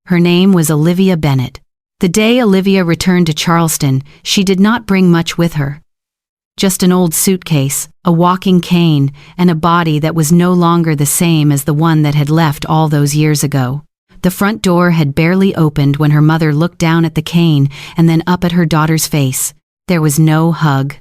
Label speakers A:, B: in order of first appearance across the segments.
A: Her name was Olivia Bennett. The day Olivia returned to Charleston, she did not bring much with her. Just an old suitcase, a walking cane, and a body that was no longer the same as the one that had left all those years ago. The front door had barely opened when her mother looked down at the cane and then up at her daughter's face. There was no hug,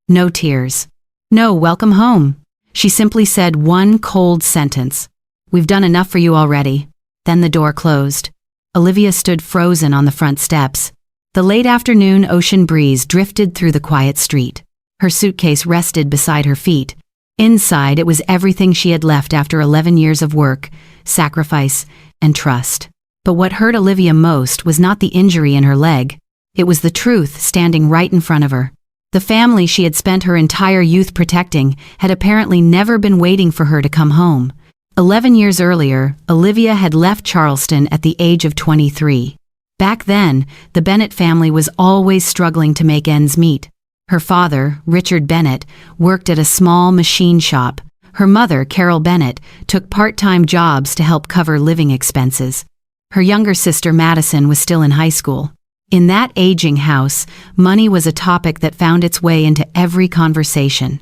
A: no tears, no welcome home. She simply said one cold sentence. "We've done enough for you already." Then the door closed. Olivia stood frozen on the front steps. The late afternoon ocean breeze drifted through the quiet street. Her suitcase rested beside her feet. Inside, it was everything she had left after 11 years of work, sacrifice, and trust. But what hurt Olivia most was not the injury in her leg. It was the truth standing right in front of her. The family she had spent her entire youth protecting had apparently never been waiting for her to come home. 11 years earlier, Olivia had left Charleston at the age of 23. Back then, the Bennett family was always struggling to make ends meet. Her father, Richard Bennett, worked at a small machine shop. Her mother, Carol Bennett, took part-time jobs to help cover living expenses. Her younger sister, Madison, was still in high school. In that aging house, money was a topic that found its way into every conversation.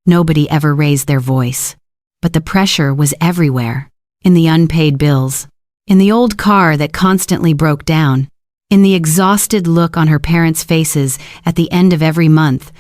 A: Nobody ever raised their voice. But the pressure was everywhere. In the unpaid bills. In the old car that constantly broke down. In the exhausted look on her parents' faces at the end of every month.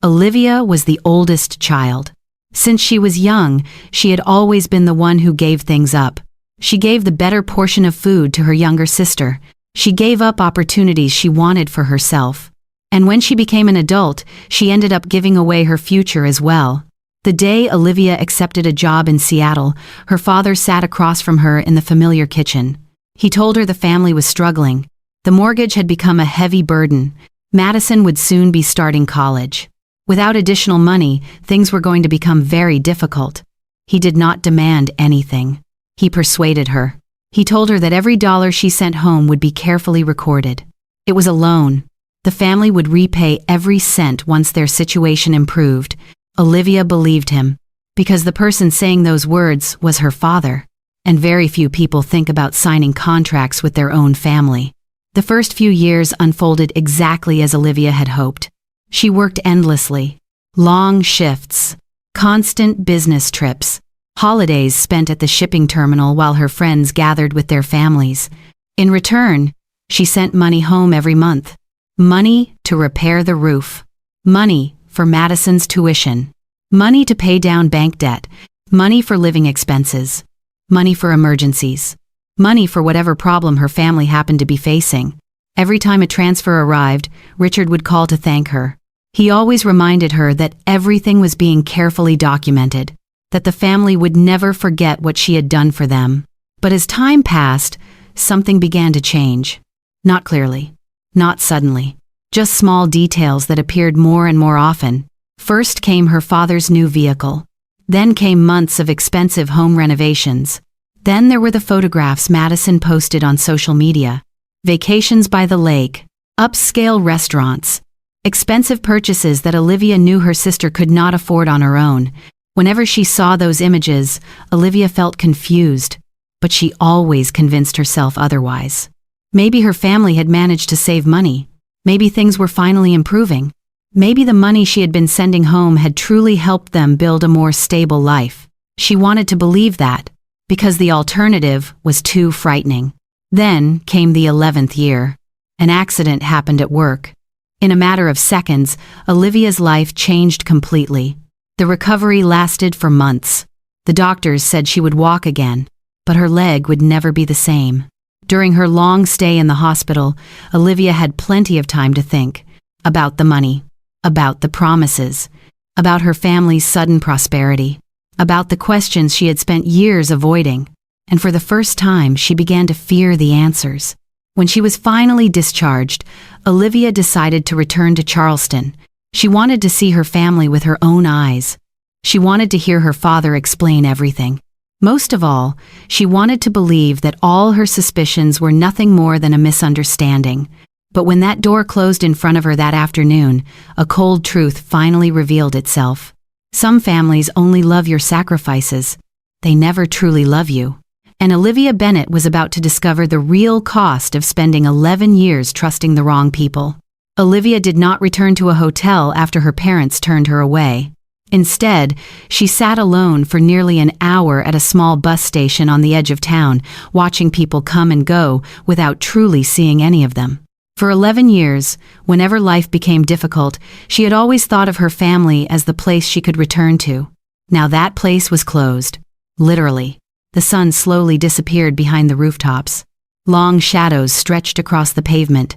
A: Olivia was the oldest child. Since she was young, she had always been the one who gave things up. She gave the better portion of food to her younger sister. She gave up opportunities she wanted for herself. And when she became an adult, she ended up giving away her future as well. The day Olivia accepted a job in Seattle, her father sat across from her in the familiar kitchen. He told her the family was struggling. The mortgage had become a heavy burden. Madison would soon be starting college. Without additional money, things were going to become very difficult. He did not demand anything. He persuaded her. He told her that every dollar she sent home would be carefully recorded. It was a loan. The family would repay every cent once their situation improved. Olivia believed him, because the person saying those words was her father. And very few people think about signing contracts with their own family. The first few years unfolded exactly as Olivia had hoped. She worked endlessly. Long shifts, constant business trips, holidays spent at the shipping terminal while her friends gathered with their families. In return, she sent money home every month. Money to repair the roof. Money for Madison's tuition. Money to pay down bank debt. Money for living expenses. Money for emergencies. Money for whatever problem her family happened to be facing. Every time a transfer arrived, Richard would call to thank her. He always reminded her that everything was being carefully documented, that the family would never forget what she had done for them. But as time passed, something began to change. Not clearly, not suddenly, just small details that appeared more and more often. First came her father's new vehicle. Then came months of expensive home renovations. Then there were the photographs Madison posted on social media. Vacations by the lake, upscale restaurants, expensive purchases that Olivia knew her sister could not afford on her own. Whenever she saw those images, Olivia felt confused, but she always convinced herself otherwise. Maybe her family had managed to save money. Maybe things were finally improving. Maybe the money she had been sending home had truly helped them build a more stable life. She wanted to believe that, because the alternative was too frightening. Then came the 11th year. An accident happened at work. In a matter of seconds, Olivia's life changed completely. The recovery lasted for months. The doctors said she would walk again, but her leg would never be the same. During her long stay in the hospital, Olivia had plenty of time to think about the money, about the promises, about her family's sudden prosperity, about the questions she had spent years avoiding. And for the first time, she began to fear the answers. When she was finally discharged, Olivia decided to return to Charleston. She wanted to see her family with her own eyes. She wanted to hear her father explain everything. Most of all, she wanted to believe that all her suspicions were nothing more than a misunderstanding. But when that door closed in front of her that afternoon, a cold truth finally revealed itself. Some families only love your sacrifices. They never truly love you. and Olivia Bennett was about to discover the real cost of spending 11 years trusting the wrong people. Olivia did not return to a hotel after her parents turned her away. Instead, she sat alone for nearly an hour at a small bus station on the edge of town, watching people come and go without truly seeing any of them. For 11 years, whenever life became difficult, she had always thought of her family as the place she could return to. Now that place was closed. Literally. The sun slowly disappeared behind the rooftops. Long shadows stretched across the pavement.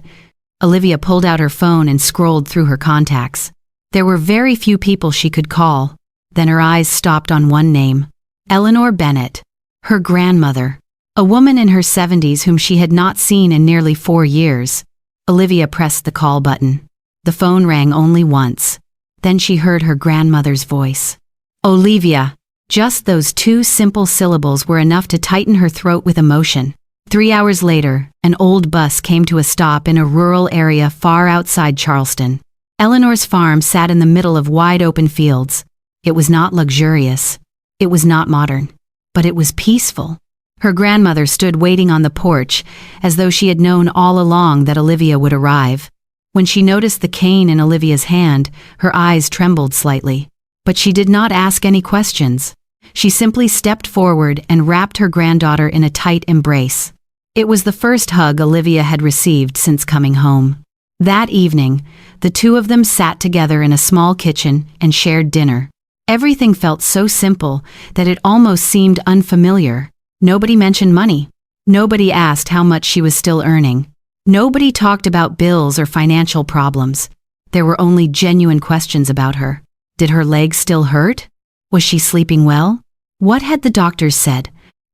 A: Olivia pulled out her phone and scrolled through her contacts. There were very few people she could call. Then her eyes stopped on one name. Eleanor Bennett. Her grandmother. A woman in her 70s whom she had not seen in nearly 4 years. Olivia pressed the call button. The phone rang only once. Then she heard her grandmother's voice. Olivia. Just those 2 simple syllables were enough to tighten her throat with emotion. 3 hours later, an old bus came to a stop in a rural area far outside Charleston. Eleanor's farm sat in the middle of wide-open fields. It was not luxurious. It was not modern. But it was peaceful. Her grandmother stood waiting on the porch, as though she had known all along that Olivia would arrive. When she noticed the cane in Olivia's hand, her eyes trembled slightly. But she did not ask any questions. She simply stepped forward and wrapped her granddaughter in a tight embrace. It was the first hug Olivia had received since coming home. That evening, the 2 of them sat together in a small kitchen and shared dinner. Everything felt so simple that it almost seemed unfamiliar. Nobody mentioned money. Nobody asked how much she was still earning. Nobody talked about bills or financial problems. There were only genuine questions about her. Did her legs still hurt? Was she sleeping well? What had the doctors said?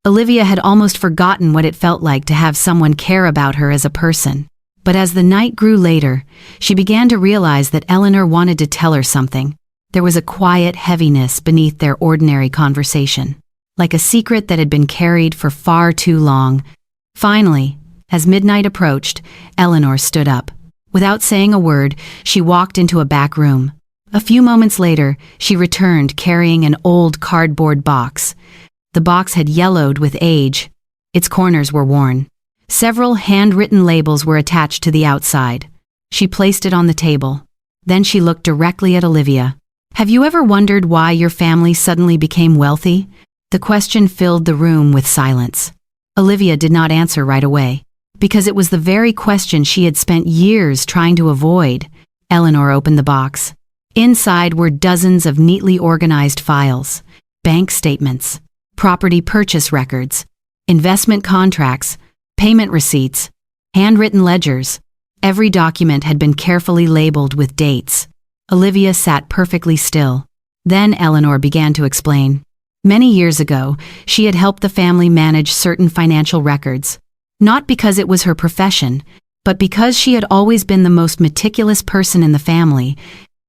A: Olivia had almost forgotten what it felt like to have someone care about her as a person. But as the night grew later, she began to realize that Eleanor wanted to tell her something. There was a quiet heaviness beneath their ordinary conversation, like a secret that had been carried for far too long. Finally, as midnight approached, Eleanor stood up. Without saying a word, she walked into a back room. A few moments later, she returned carrying an old cardboard box. The box had yellowed with age. Its corners were worn. Several handwritten labels were attached to the outside. She placed it on the table. Then she looked directly at Olivia. Have you ever wondered why your family suddenly became wealthy? The question filled the room with silence. Olivia did not answer right away, because it was the very question she had spent years trying to avoid. Eleanor opened the box. Inside were dozens of neatly organized files, bank statements, property purchase records, investment contracts, payment receipts, handwritten ledgers. Every document had been carefully labeled with dates. Olivia sat perfectly still. Then Eleanor began to explain. Many years ago, she had helped the family manage certain financial records, not because it was her profession, but because she had always been the most meticulous person in the family.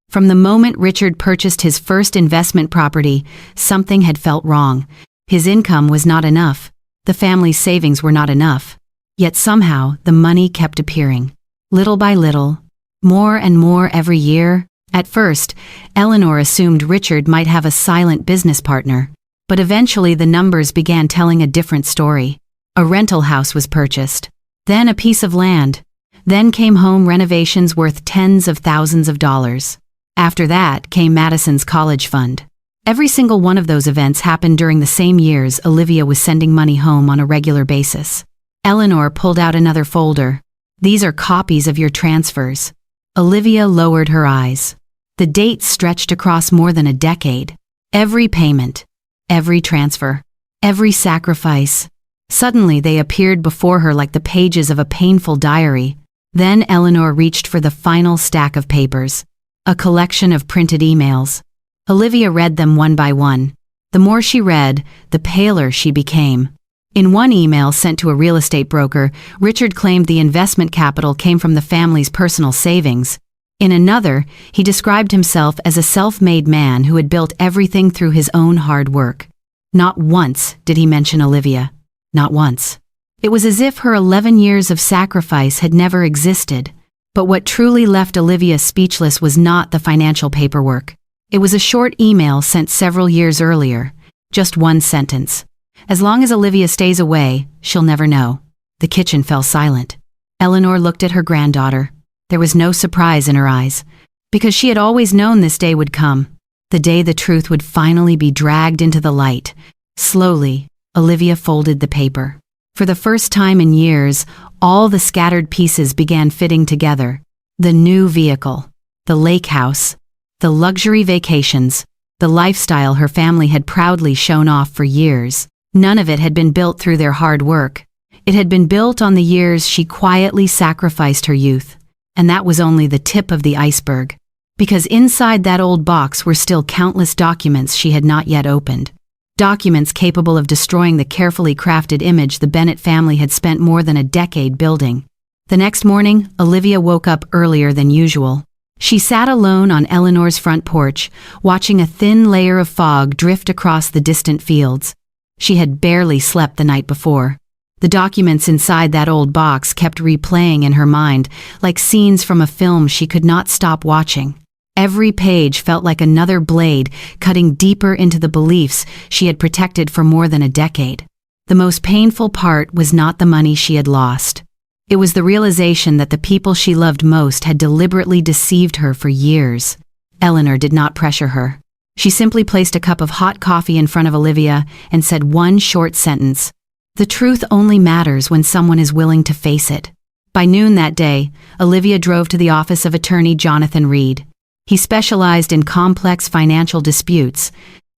A: From the moment Richard purchased his first investment property, something had felt wrong. His income was not enough. The family's savings were not enough. Yet somehow, the money kept appearing. Little by little, more and more every year. At first, Eleanor assumed Richard might have a silent business partner. But eventually the numbers began telling a different story. A rental house was purchased. Then a piece of land. Then came home renovations worth tens of thousands of dollars. After that came Madison's college fund. Every single one of those events happened during the same years Olivia was sending money home on a regular basis. Eleanor pulled out another folder. These are copies of your transfers. Olivia lowered her eyes. The dates stretched across more than a decade. Every payment, every transfer, every sacrifice. Suddenly they appeared before her like the pages of a painful diary. Then Eleanor reached for the final stack of papers. A collection of printed emails. Olivia read them one by one. The more she read, the paler she became. In one email sent to a real estate broker, Richard claimed the investment capital came from the family's personal savings. In another, he described himself as a self-made man who had built everything through his own hard work. Not once did he mention Olivia. Not once. It was as if her 11 years of sacrifice had never existed. But what truly left Olivia speechless was not the financial paperwork. It was a short email sent several years earlier. Just one sentence. As long as Olivia stays away, she'll never know. The kitchen fell silent. Eleanor looked at her granddaughter. There was no surprise in her eyes, because she had always known this day would come. The day the truth would finally be dragged into the light. Slowly, Olivia folded the paper. For the first time in years, all the scattered pieces began fitting together. The new vehicle, the lake house, the luxury vacations, the lifestyle her family had proudly shown off for years. None of it had been built through their hard work. It had been built on the years she quietly sacrificed her youth. And that was only the tip of the iceberg. Because inside that old box were still countless documents she had not yet opened. Documents capable of destroying the carefully crafted image the Bennett family had spent more than a decade building. The next morning, Olivia woke up earlier than usual. She sat alone on Eleanor's front porch, watching a thin layer of fog drift across the distant fields. She had barely slept the night before. The documents inside that old box kept replaying in her mind, like scenes from a film she could not stop watching. Every page felt like another blade cutting deeper into the beliefs she had protected for more than a decade. The most painful part was not the money she had lost. It was the realization that the people she loved most had deliberately deceived her for years. Eleanor did not pressure her. She simply placed a cup of hot coffee in front of Olivia and said one short sentence. The truth only matters when someone is willing to face it. By noon that day, Olivia drove to the office of attorney Jonathan Reed. He specialized in complex financial disputes.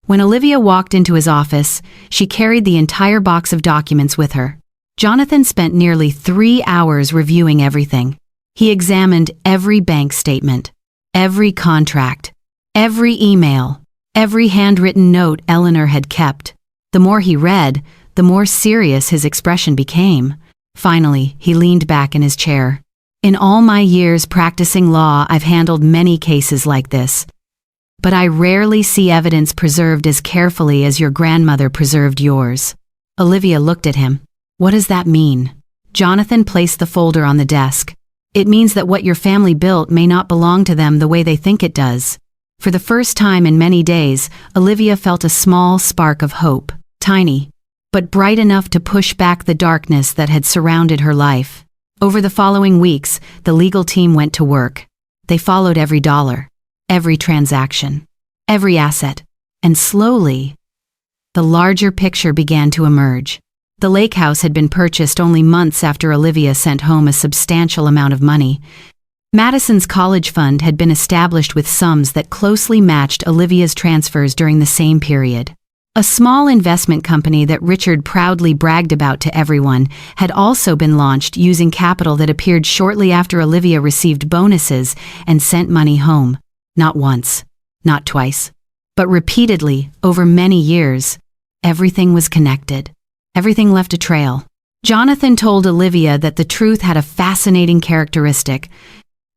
A: When Olivia walked into his office, she carried the entire box of documents with her. Jonathan spent nearly 3 hours reviewing everything. He examined every bank statement, every contract, every email, every handwritten note Eleanor had kept. The more he read, the more serious his expression became. Finally, he leaned back in his chair. In all my years practicing law, I've handled many cases like this. But I rarely see evidence preserved as carefully as your grandmother preserved yours. Olivia looked at him. What does that mean? Jonathan placed the folder on the desk. It means that what your family built may not belong to them the way they think it does. For the first time in many days, Olivia felt a small spark of hope, tiny, but bright enough to push back the darkness that had surrounded her life. Over the following weeks, the legal team went to work. They followed every dollar, every transaction, every asset, and slowly, the larger picture began to emerge. The lake house had been purchased only months after Olivia sent home a substantial amount of money. Madison's college fund had been established with sums that closely matched Olivia's transfers during the same period. A small investment company that Richard proudly bragged about to everyone had also been launched using capital that appeared shortly after Olivia received bonuses and sent money home. Not once, not twice, but repeatedly over many years. Everything was connected. Everything left a trail. Jonathan told Olivia that the truth had a fascinating characteristic.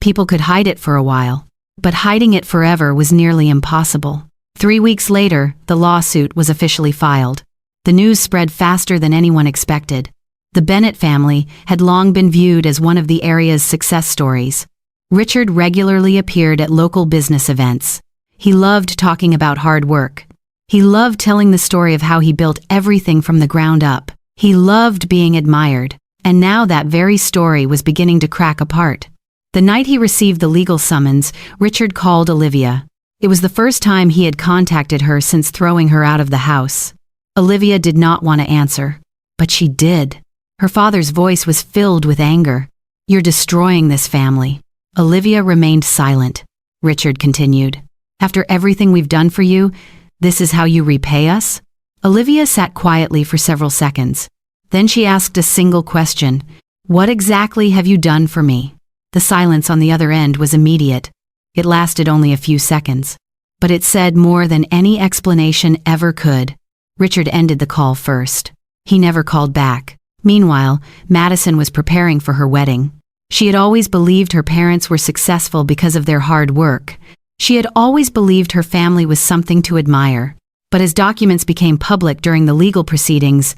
A: People could hide it for a while, but hiding it forever was nearly impossible. 3 weeks later, the lawsuit was officially filed. The news spread faster than anyone expected. The Bennett family had long been viewed as one of the area's success stories. Richard regularly appeared at local business events. He loved talking about hard work. He loved telling the story of how he built everything from the ground up. He loved being admired, and now that very story was beginning to crack apart. The night he received the legal summons, Richard called Olivia. It was the first time he had contacted her since throwing her out of the house. Olivia did not want to answer, but she did. Her father's voice was filled with anger. You're destroying this family. Olivia remained silent. Richard continued. After everything we've done for you, this is how you repay us? Olivia sat quietly for several seconds. Then she asked a single question. What exactly have you done for me? The silence on the other end was immediate. It lasted only a few seconds, but it said more than any explanation ever could. Richard ended the call first. He never called back. Meanwhile, Madison was preparing for her wedding. She had always believed her parents were successful because of their hard work. She had always believed her family was something to admire. But as documents became public during the legal proceedings,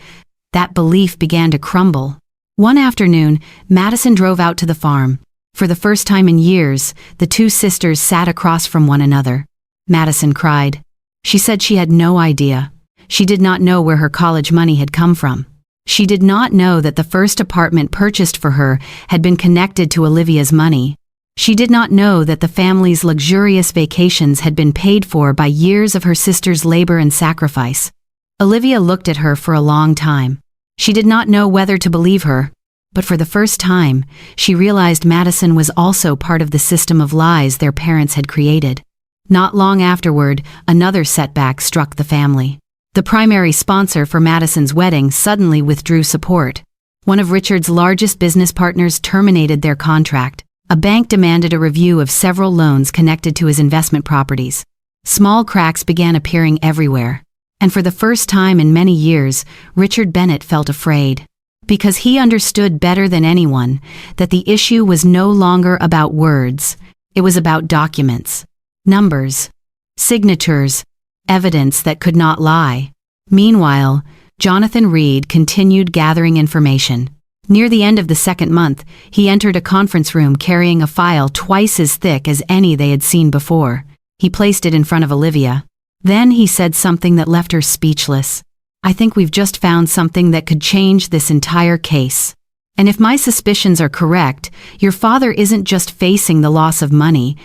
A: that belief began to crumble. One afternoon, Madison drove out to the farm. For the first time in years, the two sisters sat across from one another. Madison cried. She said she had no idea. She did not know where her college money had come from. She did not know that the first apartment purchased for her had been connected to Olivia's money. She did not know that the family's luxurious vacations had been paid for by years of her sister's labor and sacrifice. Olivia looked at her for a long time. She did not know whether to believe her, but for the first time, she realized Madison was also part of the system of lies their parents had created. Not long afterward, another setback struck the family. The primary sponsor for Madison's wedding suddenly withdrew support. One of Richard's largest business partners terminated their contract. A bank demanded a review of several loans connected to his investment properties. Small cracks began appearing everywhere. And for the first time in many years, Richard Bennett felt afraid. Because he understood better than anyone that the issue was no longer about words, it was about documents, numbers, signatures, evidence that could not lie. Meanwhile, Jonathan Reed continued gathering information. Near the end of the second month, he entered a conference room carrying a file twice as thick as any they had seen before. He placed it in front of Olivia. Then he said something that left her speechless. "I think we've just found something that could change this entire case. And if my suspicions are correct, your father isn't just facing the loss of money.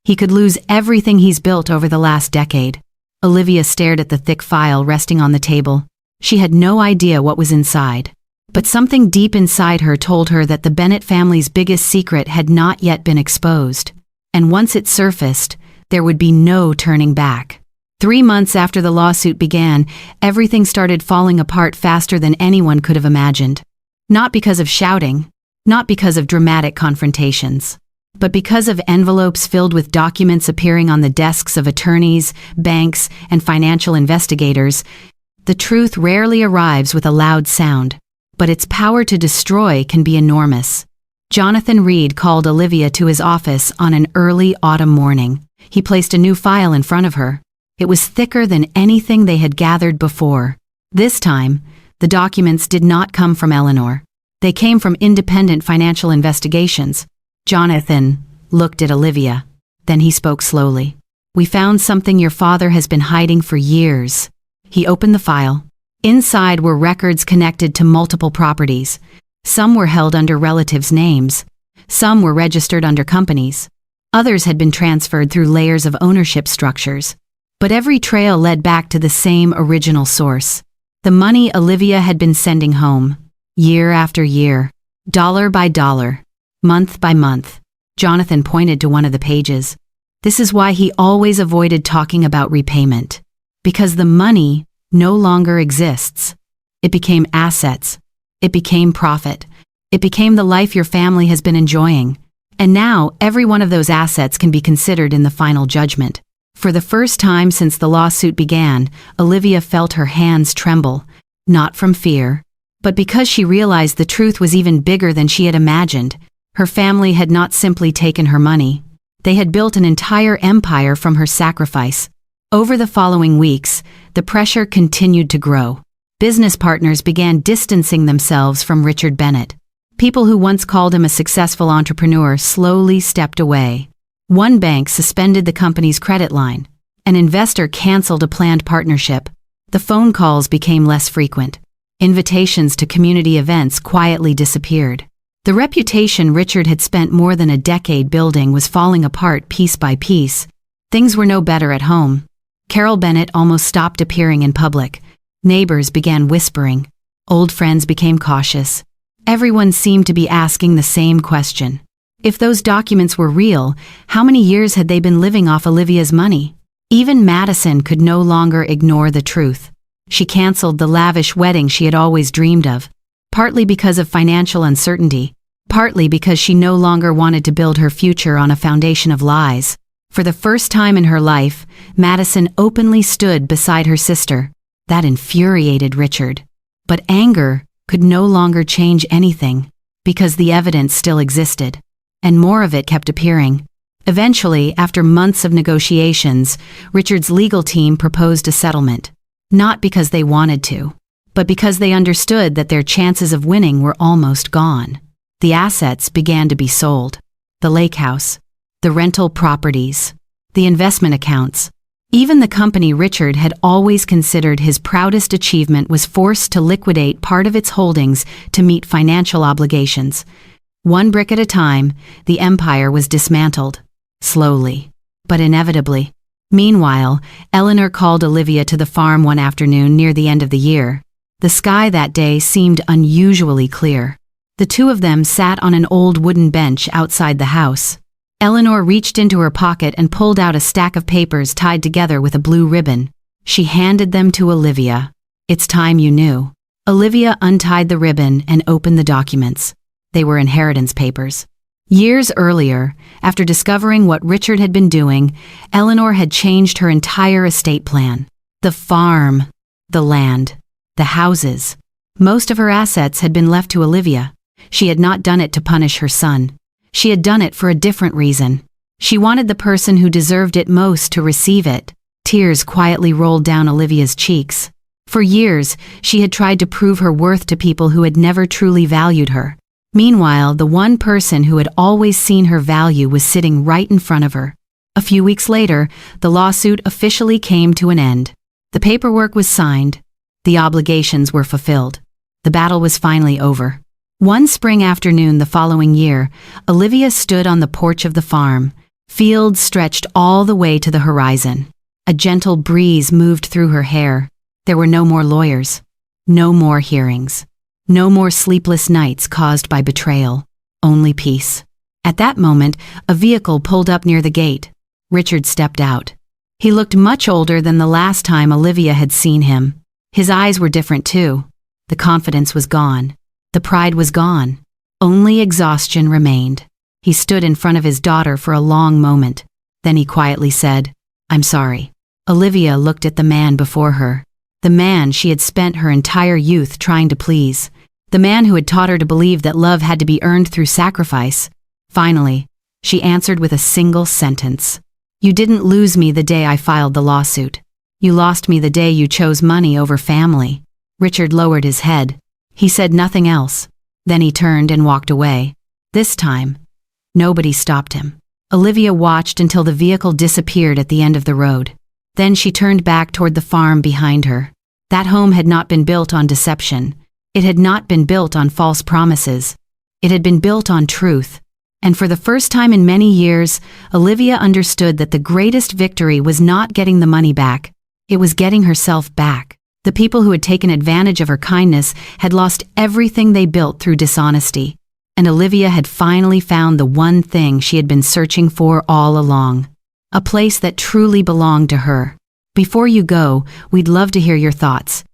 A: He could lose everything he's built over the last decade." Olivia stared at the thick file resting on the table. She had no idea what was inside. But something deep inside her told her that the Bennett family's biggest secret had not yet been exposed. And once it surfaced, there would be no turning back. 3 months after the lawsuit began, everything started falling apart faster than anyone could have imagined. Not because of shouting, not because of dramatic confrontations, but because of envelopes filled with documents appearing on the desks of attorneys, banks, and financial investigators. The truth rarely arrives with a loud sound, but its power to destroy can be enormous. Jonathan Reed called Olivia to his office on an early autumn morning. He placed a new file in front of her. It was thicker than anything they had gathered before. This time, the documents did not come from Eleanor. They came from independent financial investigations. Jonathan looked at Olivia. Then he spoke slowly. "We found something your father has been hiding for years." He opened the file. Inside were records connected to multiple properties. Some were held under relatives' names. Some were registered under companies. Others had been transferred through layers of ownership structures. But every trail led back to the same original source. The money Olivia had been sending home, year after year, dollar by dollar, month by month. Jonathan pointed to one of the pages. This is why he always avoided talking about repayment. Because the money no longer exists. It became assets. It became profit. It became the life your family has been enjoying. And now every one of those assets can be considered in the final judgment. For the first time since the lawsuit began, Olivia felt her hands tremble, not from fear, but because she realized the truth was even bigger than she had imagined. Her family had not simply taken her money. They had built an entire empire from her sacrifice. Over the following weeks, the pressure continued to grow. Business partners began distancing themselves from Richard Bennett. People who once called him a successful entrepreneur slowly stepped away. One bank suspended the company's credit line. An investor canceled a planned partnership. The phone calls became less frequent. Invitations to community events quietly disappeared. The reputation Richard had spent more than a decade building was falling apart piece by piece. Things were no better at home. Carol Bennett almost stopped appearing in public. Neighbors began whispering. Old friends became cautious. Everyone seemed to be asking the same question. If those documents were real, how many years had they been living off Olivia's money? Even Madison could no longer ignore the truth. She canceled the lavish wedding she had always dreamed of, partly because of financial uncertainty, partly because she no longer wanted to build her future on a foundation of lies. For the first time in her life, Madison openly stood beside her sister. That infuriated Richard. But anger could no longer change anything, because the evidence still existed. And more of it kept appearing. Eventually, after months of negotiations, Richard's legal team proposed a settlement. Not because they wanted to, but because they understood that their chances of winning were almost gone. The assets began to be sold. The lake house, the rental properties, the investment accounts. Even the company Richard had always considered his proudest achievement was forced to liquidate part of its holdings to meet financial obligations. One brick at a time, the empire was dismantled. Slowly, but inevitably. Meanwhile, Eleanor called Olivia to the farm one afternoon near the end of the year. The sky that day seemed unusually clear. The two of them sat on an old wooden bench outside the house. Eleanor reached into her pocket and pulled out a stack of papers tied together with a blue ribbon. She handed them to Olivia. "It's time you knew." Olivia untied the ribbon and opened the documents. They were inheritance papers. Years earlier, after discovering what Richard had been doing, Eleanor had changed her entire estate plan. The farm, the land, the houses. Most of her assets had been left to Olivia. She had not done it to punish her son. She had done it for a different reason. She wanted the person who deserved it most to receive it. Tears quietly rolled down Olivia's cheeks. For years, she had tried to prove her worth to people who had never truly valued her. Meanwhile, the one person who had always seen her value was sitting right in front of her. A few weeks later, the lawsuit officially came to an end. The paperwork was signed. The obligations were fulfilled. The battle was finally over. One spring afternoon the following year, Olivia stood on the porch of the farm. Fields stretched all the way to the horizon. A gentle breeze moved through her hair. There were no more lawyers. No more hearings. No more sleepless nights caused by betrayal. Only peace. At that moment, a vehicle pulled up near the gate. Richard stepped out. He looked much older than the last time Olivia had seen him. His eyes were different too. The confidence was gone. The pride was gone. Only exhaustion remained. He stood in front of his daughter for a long moment. Then he quietly said, "I'm sorry." Olivia looked at the man before her. The man she had spent her entire youth trying to please. The man who had taught her to believe that love had to be earned through sacrifice. Finally, she answered with a single sentence. "You didn't lose me the day I filed the lawsuit. You lost me the day you chose money over family." Richard lowered his head. He said nothing else. Then he turned and walked away. This time, nobody stopped him. Olivia watched until the vehicle disappeared at the end of the road. Then she turned back toward the farm behind her. That home had not been built on deception. It had not been built on false promises. It had been built on truth. And for the first time in many years, Olivia understood that the greatest victory was not getting the money back. It was getting herself back. The people who had taken advantage of her kindness had lost everything they built through dishonesty. And Olivia had finally found the one thing she had been searching for all along. A place that truly belonged to her. Before you go, we'd love to hear your thoughts.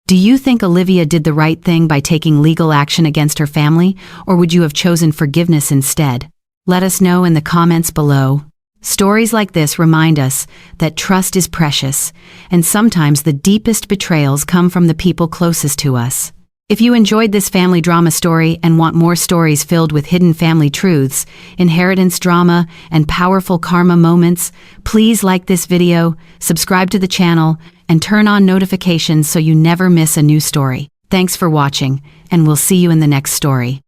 A: Do you think Olivia did the right thing by taking legal action against her family, or would you have chosen forgiveness instead? Let us know in the comments below. Stories like this remind us that trust is precious, and sometimes the deepest betrayals come from the people closest to us. If you enjoyed this family drama story and want more stories filled with hidden family truths, inheritance drama, and powerful karma moments, please like this video, subscribe to the channel, and turn on notifications so you never miss a new story. Thanks for watching, and we'll see you in the next story.